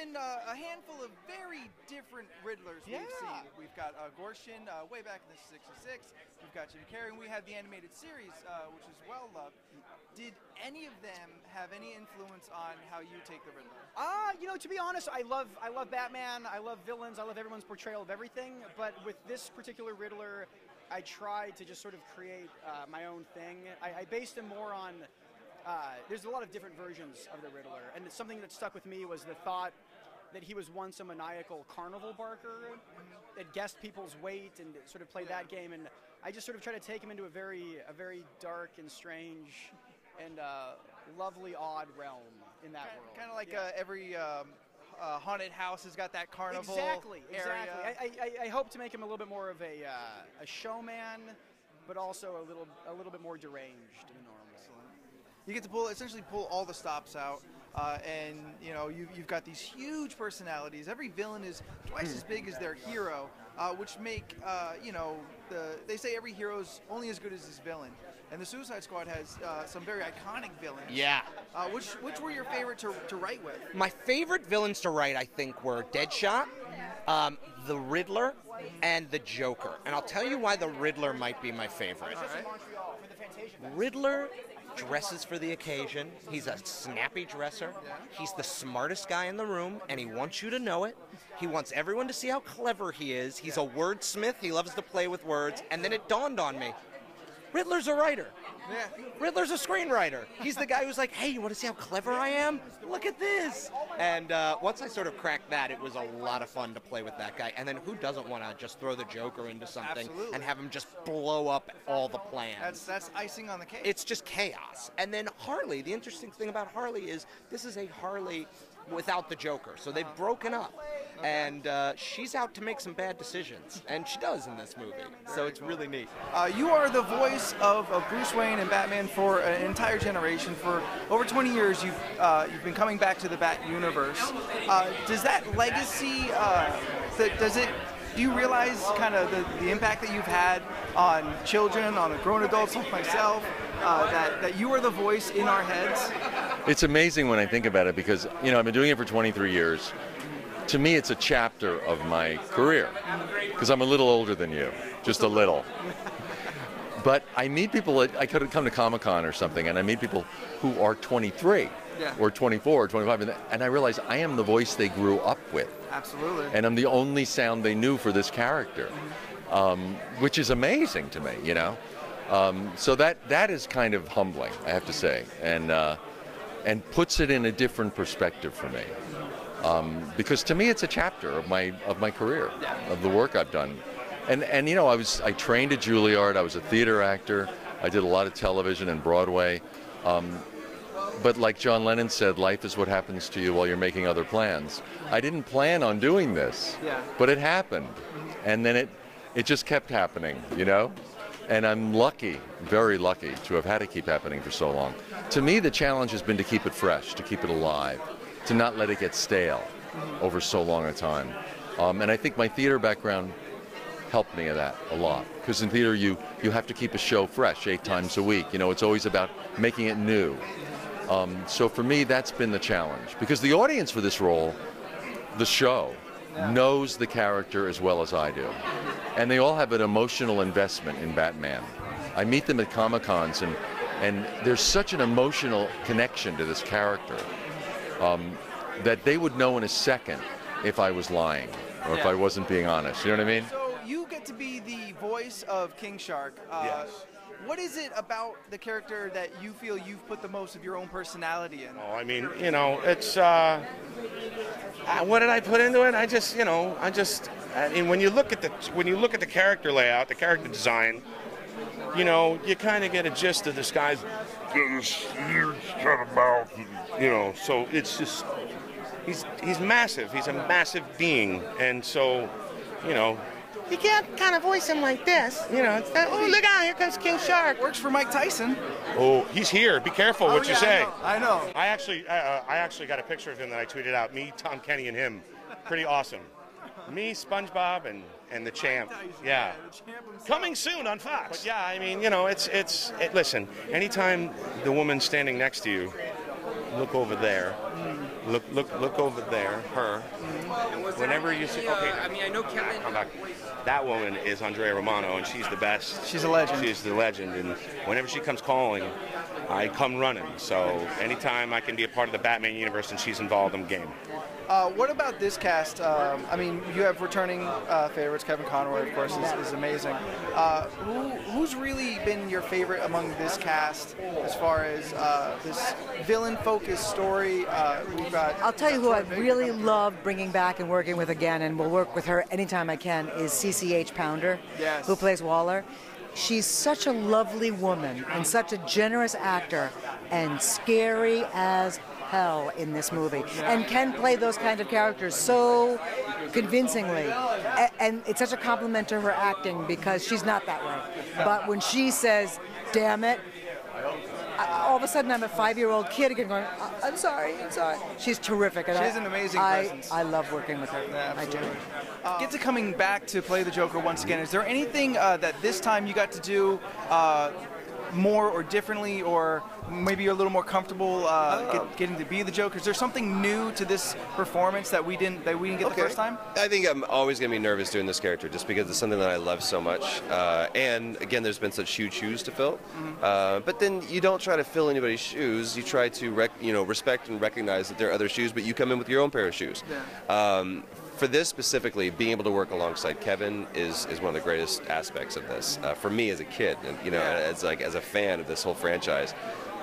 been a handful of very different Riddlers we've seen. We've got Gorshin way back in the '66. We've got Jim Carrey, and we have the animated series, which is well loved. Did any of them have any influence on how you take the Riddler? You know, to be honest, I love Batman. I love villains. I love everyone's portrayal of everything. But with this particular Riddler, I tried to just sort of create my own thing. I based him more on. There's a lot of different versions of the Riddler, and something that stuck with me was the thought that he was once a maniacal carnival barker that guessed people's weight and sort of played that game. And I just sort of tried to take him into a very dark and strange and lovely, odd realm in that world. Kind of like every haunted house has got that carnival area. I hope to make him a little bit more of a showman, but also a little bit more deranged than normal. You get to essentially pull all the stops out, and you know you've got these huge personalities. Every villain is twice as big as their hero, which make they say every hero's only as good as his villain. And the Suicide Squad has some very iconic villains. Yeah. Which were your favorite to write with? My favorite villains to write, I think, were Deadshot, the Riddler, and the Joker. And I'll tell you why the Riddler might be my favorite. Riddler dresses for the occasion. He's a snappy dresser. He's the smartest guy in the room, and he wants you to know it. He wants everyone to see how clever he is. He's a wordsmith. He loves to play with words. And then it dawned on me, Riddler's a writer. Yeah. Riddler's a screenwriter. He's the guy who's like, hey, you want to see how clever I am? Look at this. And once I sort of cracked that, it was a lot of fun to play with that guy. And then who doesn't want to just throw the Joker into something and have him just blow up all the plans? That's icing on the cake. It's just chaos. And then Harley, the interesting thing about Harley is this is a Harley without the Joker. So they've broken up. And she's out to make some bad decisions. And she does in this movie. So it's really neat. You are the voice of Bruce Wayne and Batman for an entire generation. For over 20 years, you've been coming back to the Bat universe. Does that legacy, do you realize kind of the impact that you've had on children, on grown adults like myself, that you are the voice in our heads? It's amazing when I think about it because, you know, I've been doing it for 23 years. To me, it's a chapter of my career because I'm a little older than you, just a little. But I meet people, I could come to Comic-Con or something, and I meet people who are 23 or 24 or 25, and I realize I am the voice they grew up with. Absolutely. And I'm the only sound they knew for this character, which is amazing to me, you know? So that is kind of humbling, I have to say, and puts it in a different perspective for me. Because to me, it's a chapter of my career, of the work I've done. And you know, I trained at Juilliard. I was a theater actor. I did a lot of television and Broadway. But like John Lennon said, life is what happens to you while you're making other plans. I didn't plan on doing this, but it happened. And then it just kept happening, you know? And I'm lucky, very lucky, to have had it keep happening for so long. To me, the challenge has been to keep it fresh, to keep it alive, to not let it get stale over so long a time. And I think my theater background helped me in that a lot. Because in theater, you have to keep a show fresh 8 times a week. You know, it's always about making it new. So for me, that's been the challenge. Because the audience for this role, the show, knows the character as well as I do. And they all have an emotional investment in Batman. I meet them at Comic-Cons, and there's such an emotional connection to this character that they would know in a second if I was lying or if I wasn't being honest. You know what I mean? So you get to be the voice of King Shark. Yes. What is it about the character that you feel you've put the most of your own personality in? Oh, I mean, you know, it's what did I put into it? I mean, when you look at the character layout, the character design, you know, you kind of get a gist of this guy's this huge kind of mouth, you know. So it's just he's massive. He's a massive being, and so, you know. You can't kind of voice him like this, you know. It's not, oh, look out, here comes King Shark. Works for Mike Tyson. Oh, he's here. Be careful what you say. I know. I actually got a picture of him that I tweeted out. Me, Tom Kenny, and him. Pretty awesome. Me, SpongeBob, and the Champ. Yeah. Coming soon on Fox. But yeah, I mean, you know, listen, anytime the woman's standing next to you, look over there. Look over there. Her. Whenever you see, okay. I mean, I know Kevin. Come back. That woman is Andrea Romano, and she's the best. She's a legend. She's the legend, and whenever she comes calling, I come running. So anytime I can be a part of the Batman universe and she's involved, I'm game. What about this cast? I mean, you have returning favorites. Kevin Conroy, of course, is amazing. Who's really been your favorite among this cast as far as this villain-focused story? We've got. I'll tell you who I really love bringing back and working with again, and will work with her anytime I can, is CCH Pounder, Yes. who plays Waller. She's such a lovely woman and such a generous actor, and scary as hell in this movie, and can play those kind of characters so convincingly. And it's such a compliment to her acting, because she's not that way. But when she says, "Damn it," all of a sudden I'm a 5-year-old kid again going, I'm sorry. She's terrific. And She's an amazing presence. I love working with her. Yeah, I do. Get to coming back to play the Joker once again. Is there anything that this time you got to do more or differently, or maybe you're a little more comfortable getting to be the Joker? Is there something new to this performance that we didn't get the first time? I think I'm always going to be nervous doing this character, just because it's something that I love so much. And again, there's been such huge shoes to fill. But then you don't try to fill anybody's shoes. You try to respect and recognize that there are other shoes, but you come in with your own pair of shoes. Yeah. For this specifically, being able to work alongside Kevin is one of the greatest aspects of this. For me as a kid, and as a fan of this whole franchise,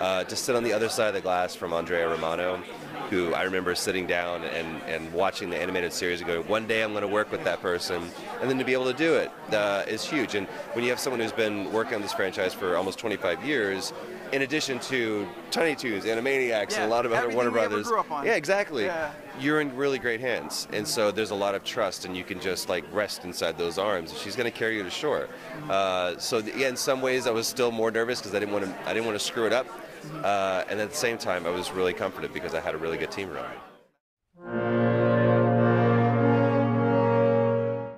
to sit on the other side of the glass from Andrea Romano, who I remember sitting down and watching the animated series and going, one day I'm going to work with that person, and then to be able to do it is huge. And when you have someone who's been working on this franchise for almost 25 years, in addition to Tiny Toons, Animaniacs, and a lot of other Warner Brothers. Grew up on. Yeah, exactly. Yeah. You're in really great hands, and so there's a lot of trust, and you can just rest inside those arms. She's going to carry you to shore. In some ways, I was still more nervous because I didn't want to screw it up, and at the same time, I was really comforted because I had a really good team around me.